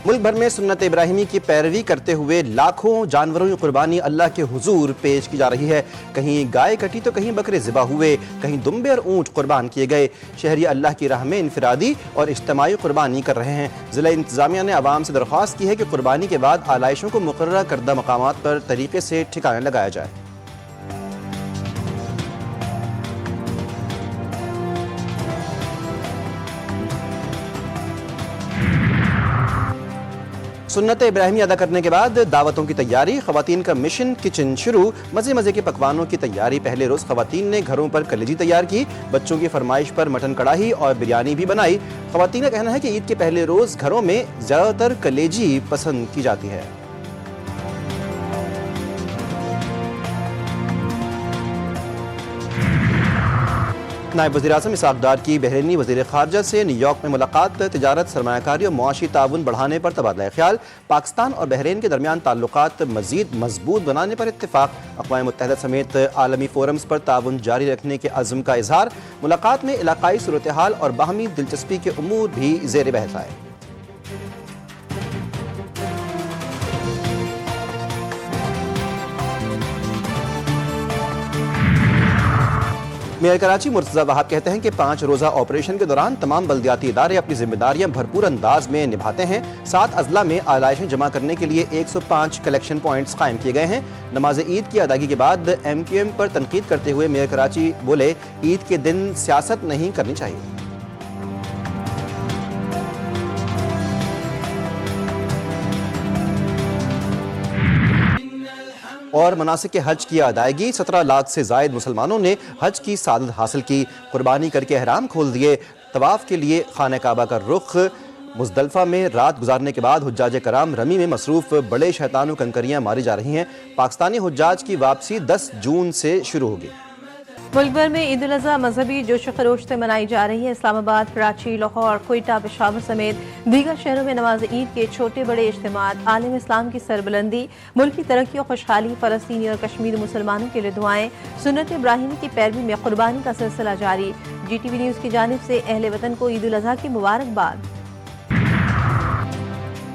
मुल्क भर में सुन्नत इब्राहिमी की पैरवी करते हुए लाखों जानवरों की कुर्बानी अल्लाह के हुजूर पेश की जा रही है। कहीं गाय कटी तो कहीं बकरे ज़िबा हुए, कहीं दुम्बे और ऊँट कुर्बान किए गए। शहरी अल्लाह की राह में इनफरादी और इज्तिमाई कुर्बानी कर रहे हैं। ज़िला इंतज़ामिया ने आवाम से दरख्वास्त की है कि कुर्बानी के बाद आलाइशों को मुकर्रर करदा मकामात पर तरीके से ठिकाने लगाया जाए। सुन्नत इब्राहिमी अदा करने के बाद दावतों की तैयारी, ख़वातीन का मिशन किचन शुरू। मज़े के पकवानों की तैयारी। पहले रोज़ ख़वातीन ने घरों पर कलेजी तैयार की, बच्चों की फरमाइश पर मटन कढ़ाई और बिरयानी भी बनाई। ख़वातीन का कहना है कि ईद के पहले रोज़ घरों में ज़्यादातर कलेजी पसंद की जाती है। नायब वज़ीर-ए-आज़म इसहाक़ डार की बहरीनी वज़ीर ख़ारजा से न्यूयॉर्क में मुलाकात। तिजारत, सरमायाकारी और मुआशी ताउन बढ़ाने पर तबादला ख्याल। पाकिस्तान और बहरीन के दरमियान ताल्लुकात मज़ीद मजबूत बनाने पर इत्तेफाक। अक़वाम मुत्तहिदा समेत आलमी फोरम्स पर ताउन जारी रखने के अज़्म का इज़हार। मुलाकात में इलाक़ाई सूरत हाल और बाहमी दिलचस्पी के उमूर भी ज़ेर बहस आए। मेयर कराची मुर्तज़ा वहाब कहते हैं कि 5 रोज़ा ऑपरेशन के दौरान तमाम बल्दियाती इदारे अपनी जिम्मेदारियां भरपूर अंदाज में निभाते हैं। 7 अजला में आलाइशें जमा करने के लिए 105 कलेक्शन पॉइंट्स कायम किए गए हैं। नमाज ईद की अदायगी के बाद MQM पर तनकीद करते हुए मेयर कराची बोले, ईद के दिन सियासत नहीं करनी चाहिए। और मनासिक के हज की अदायगी। 17 लाख से जायद मुसलमानों ने हज की सादत हासिल की। कुर्बानी करके एहराम खोल दिए। तवाफ के लिए खाने काबा का रुख। मुज़दलिफ़ा में रात गुजारने के बाद हुज्जाज कराम रमी में मसरूफ़। बड़े शैतानों कंकरियाँ मारी जा रही हैं। पाकिस्तानी हुज्जाज की वापसी 10 जून से शुरू होगी। मुल्क भर में ईद उल अज़हा मजहबी जोश खरोश से मनाई जा रही है। इस्लामाबाद, कराची, लाहौर, कोयटा, पेशावर समेत दीगर शहरों में नमाज ईद के छोटे बड़े इज्तिमात। आलम इस्लाम की सरबुलंदी, मुल्क की तरक्की और खुशहाली, फ़लस्तीनी और कश्मीरी मुसलमानों के लिए दुआएं। सुन्नत इब्राहिमी की पैरवी में कुर्बानी का सिलसिला जारी। GTV न्यूज़ की जानिब से अहले वतन को ईद उल अज़हा की मुबारकबाद।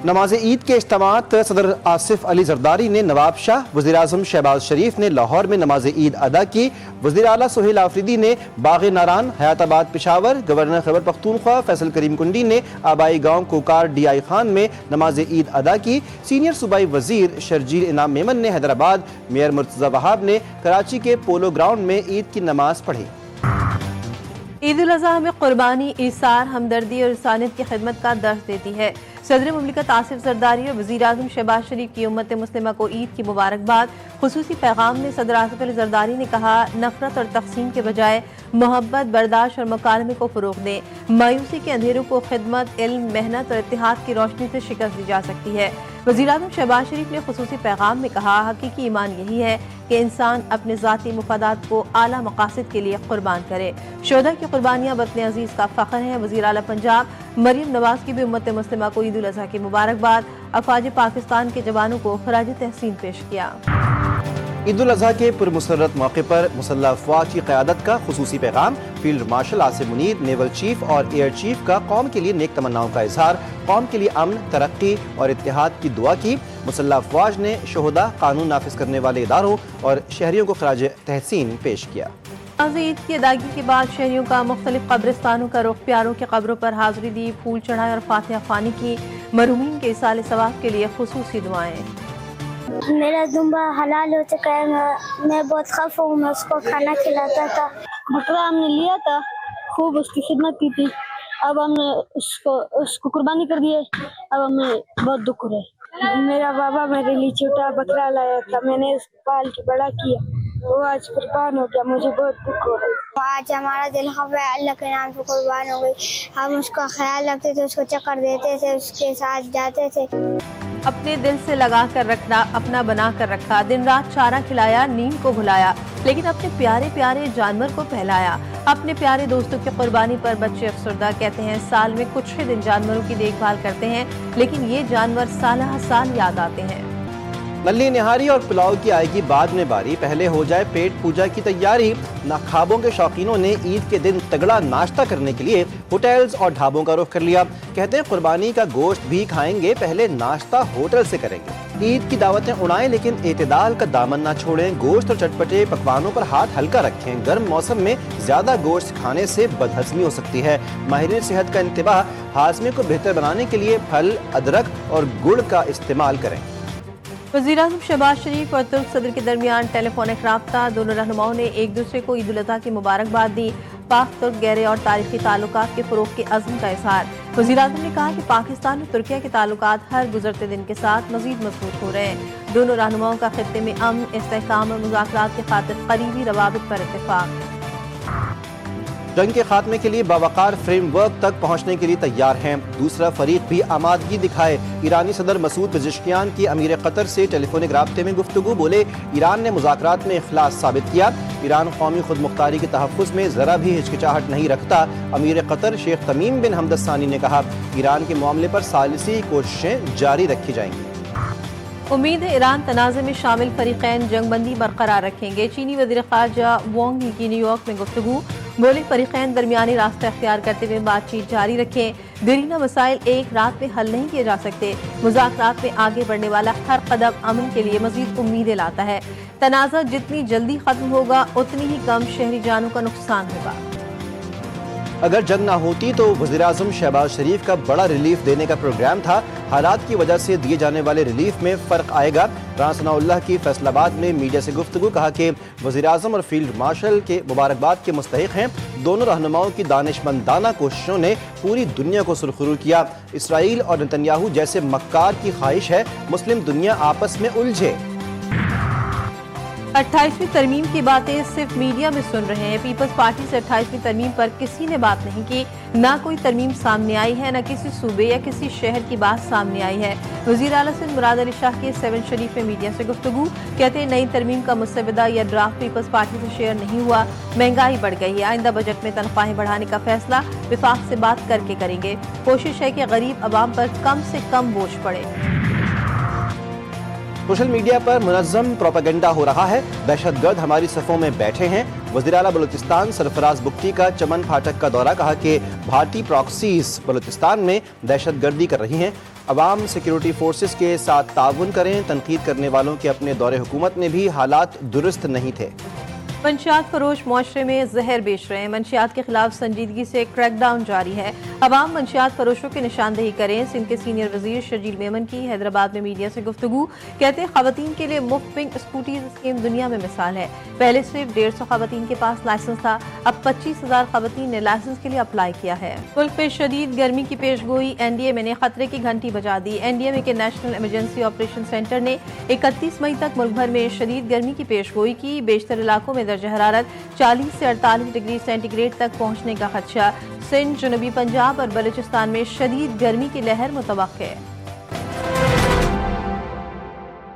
नमाज ईद के इज्तिमात। सदर आसिफ अली जरदारी ने नवाब शाह, वज़ीर आज़म शहबाज शरीफ ने लाहौर में नमाज ईद अदा की। वज़ीर आला सुहेल आफरीदी ने बाग़ नारान, हयाताबाद पेशावर, गवर्नर खैबर पख्तूनख्वा फैसल करीम कुंडी ने आबाई गाँव कोकार DI खान में नमाज ईद अदा की। सीनियर सूबाई वज़ीर शर्जील इनाम मेमन ने हैदराबाद, मेयर मुर्तज़ा वहाब ने कराची के पोलो ग्राउंड में ईद की नमाज पढ़ी। ईद उल अज़हा में कुर्बानी, ईसार, हमदर्दी और इंसानियत की खिदमत का दर्स देती है। सदर मुमलिकत आसिफ जरदारी और वज़ीर आज़म शहबाज शरीफ की उम्मत मुस्लिमा को ईद की मुबारकबाद। खुसूसी पैगाम में सदर आसिफ अली जरदारी ने कहा, नफरत और तक़सीम के बजाय मोहब्बत, बर्दाश्त और मुकालमे को फ़रोग़ दें। मायूसी के अंधेरों को खिदमत, इल्म, मेहनत और इत्तिहाद की रोशनी से शिकस्त दी जा सकती है। वज़ीर आज़म शहबाज शरीफ ने खुसूसी पैगाम में कहा, हकीकी ईमान यही है कि इंसान अपने ज़ाती मुफादात को आला मकासद के लिए कुर्बान करे। शोहदा की कुर्बानियाँ वतन अजीज़ का फ़ख्र हैं। वज़ीर आला पंजाब मरियम नवाज की भी उम्मत मुस्लिमा को ईद उल अज़हा की मुबारकबाद। अफ़वाज पाकिस्तान के जवानों को खराज तहसीन पेश किया। ईद उल अज़हा के पुरमसरत मौके पर मुसल्लह अफ़वाज की क़यादत का खुसूसी पैगाम। Field marshal Asim Munir, naval chief और एयर चीफ का कौम के लिए नेक तमन्नाओं का इज़हार। कौम के लिए अमन, तरक्की और इत्तेहाद की दुआ की। मुसल्लह अफ़वाज ने शोहदा, कानून नाफिज करने वाले इदारों और शहरियों को खराज तहसीन पेश किया। ईद की अदायगी के बाद शहरियों का मुख्तलिफ कब्रिस्तानों का रुख, प्यारों की कब्रों पर हाजिरी दी, फूल चढ़ाए और फातिहा ख्वानी की। मरहूमीन के इसाले सवाब के लिए खुसूसी दुआएं। मेरा दुम्बा हलाल हो चुका है। मैं बहुत खफ हूँ। मैं उसको खाना खिलाता था। बकरा हमने लिया था, खूब उसकी खिदमत की थी। अब हमने उसको कुर्बानी कर दी है। अब हमें बहुत दुख हो रहा है। मेरा बाबा मेरे लिए छोटा बकरा लाया था, मैंने उसको पाल के बड़ा किया, वो आज कुर्बान हो गया। मुझे बहुत दुख हो रहा है। आज हमारा दिल खफा है, अल्लाह के नाम से कुर्बान हो गई। हम उसका ख्याल रखते थे, उसको चक्कर देते थे, उसके साथ जाते थे। अपने दिल से लगा कर रखना, अपना बना कर रखा। दिन रात चारा खिलाया, नींद को भुलाया, लेकिन अपने प्यारे प्यारे जानवर को पहलाया। अपने प्यारे दोस्तों की कुर्बानी पर बच्चे अफसरदा। कहते हैं साल में कुछ ही दिन जानवरों की देखभाल करते हैं, लेकिन ये जानवर साल याद आते हैं। नल्ली निहारी और पुलाव की आएगी बाद में बारी, पहले हो जाए पेट पूजा की तैयारी। ख्वाबों के शौकीनों ने ईद के दिन तगड़ा नाश्ता करने के लिए होटल्स और ढाबों का रुख कर लिया। कहते हैं कुर्बानी का गोश्त भी खाएंगे, पहले नाश्ता होटल से करेंगे। ईद की दावतें उड़ाएं लेकिन एतदाल का दामन ना छोड़ें। गोश्त और चटपटे पकवानों पर हाथ हल्का रखें। गर्म मौसम में ज्यादा गोश्त खाने से बदहजमी हो सकती है। माहिरीन सेहत का इंतबाह, हाजमे को बेहतर बनाने के लिए फल, अदरक और गुड़ का इस्तेमाल करें। वज़ीर-ए-आज़म शहबाज शरीफ और तुर्क सदर के दरमियान टेलीफोनिक राब्ता, दोनों रहनुमाओं ने एक दूसरे को ईद उल अज़हा की मुबारकबाद दी। पाक तुर्क गहरे और तारीखी ताल्लुकात के फ़रोग़ के अज़्म का इज़हार। वज़ीर-ए-आज़म ने कहा कि पाकिस्तान और तुर्किया के ताल्लुकात हर गुज़रते दिन के साथ मज़ीद मज़बूत हो रहे हैं। दोनों रहनुमाओं का ख़ित्ते में अमन, इस्तेहकाम और मुज़ाकरात के खातिर करीबी रवाबित पर इत्तेफ़ाक। जंग के खात्मे के लिए बावकार फ्रेमवर्क तक पहुंचने के लिए तैयार हैं। दूसरा फरीक भी आमादगी दिखाए। ईरानी सदर मसूद पेज़ेश्कियान की अमीर कतर से टेलीफोनिक राब्ते में गुफ्तगू। बोले, ईरान ने मुज़ाकरात में इखलास साबित किया। ईरान कौमी खुद मुख्तारी के तहफ़्फ़ुज़ में ज़रा भी हिचकिचाहट नहीं रखता। अमीर कतर शेख तमीम बिन हमद सानी ने कहा, ईरान के मामले पर सालिसी कोशिशें जारी रखी जाएंगी। उम्मीद है ईरान तनाज़े में शामिल फरीक़ैन जंगबंदी बरकरार रखेंगे। चीनी वज़ीर ख़ारजा वांग की न्यूयॉर्क में गुफ्तगू। बोले, फरीक़ैन दरमियानी रास्ता इख्तियार करते हुए बातचीत जारी रखें। देरीना मसाइल एक रात में हल नहीं किए जा सकते। मुज़ाकरात में आगे बढ़ने वाला हर कदम अमन के लिए मज़ीद उम्मीदें लाता है। तनाज़ा जितनी जल्दी ख़त्म होगा उतनी ही कम शहरी जानों का नुकसान होगा। अगर जंग ना होती तो वज़ीर-ए-आज़म शहबाज शरीफ का बड़ा रिलीफ देने का प्रोग्राम था। हालात की वजह से दिए जाने वाले रिलीफ में फ़र्क आएगा। राना सनाउल्लाह की फैसलाबाद में मीडिया से गुफ्तगू। कहा कि वज़ीर-ए-आज़म और फील्ड मार्शल के मुबारकबाद के मुस्तहिक़ हैं। दोनों रहनुमाओं की दानिशमंदाना कोशिशों ने पूरी दुनिया को सुरखरू किया। इसराइल और नेतन्याहू जैसे मक्कार की ख्वाहिश है मुस्लिम दुनिया आपस में उलझे। 28वीं तरमीम की बातें सिर्फ मीडिया में सुन रहे हैं। पीपल्स पार्टी से 28वीं तरमीम पर किसी ने बात नहीं की। ना कोई तरमीम सामने आई है, न किसी सूबे या किसी शहर की बात सामने आई है। वज़ीर आला सिंध मुराद अली शाह के 7 शरीफ में मीडिया से गुफ्तगू। कहते हैं, नई तरमीम का मुसवदा या ड्राफ्ट पीपल्स पार्टी से शेयर नहीं हुआ। महंगाई बढ़ गई है। आइंदा बजट में तनख्वाहें बढ़ाने का फैसला विफाक से बात करके करेंगे। कोशिश है कि गरीब अवाम पर कम से कम बोझ पड़े। सोशल मीडिया पर मुनज़्ज़म प्रोपेगेंडा हो रहा है। दहशतगर्द हमारी सफ़ों में बैठे हैं। वज़ीर आला बलूचिस्तान सरफराज बुख्ती का चमन फाटक का दौरा। कहा कि भारतीय प्रॉक्सीज बलूचिस्तान में दहशतगर्दी कर रही हैं। अवाम सिक्योरिटी फोर्सेस के साथ ताउन करें। तनकीद करने वालों के अपने दौरे हुकूमत में भी हालात दुरुस्त नहीं थे। मंशियात फरोश मुआशरे में जहर बेच रहे हैं। मंशियात के खिलाफ संजीदगी से क्रैकडाउन जारी है। अवाम मंशियात फरोशों की निशानदेही करें। सिंध के सीनियर वजीर शर्जील मेमन की हैदराबाद में मीडिया से गुफ्तगू। कहते हैं, खवातीन के लिए मुफ्त पिंक स्कूटी स्कीम दुनिया में मिसाल है। पहले सिर्फ 150 खवातीन के पास लाइसेंस था, अब 25,000 खवातीन ने लाइसेंस के लिए अप्लाई किया है। मुल्क में शदीद गर्मी की पेशगोई। NDMA ने खतरे की घंटी बजा दी। NDMA के नेशनल इमरजेंसी ऑपरेशन सेंटर ने 31 मई तक मुल्क भर में शदीद गर्मी की पेशगोई की। बेशतर इलाकों में दर्जा हरारत 40 से 48 डिग्री सेंटीग्रेड तक पहुंचने का खदशा। सिंध, जनूबी पंजाब और बलूचिस्तान में शदीद गर्मी की लहर मुतवक्के है।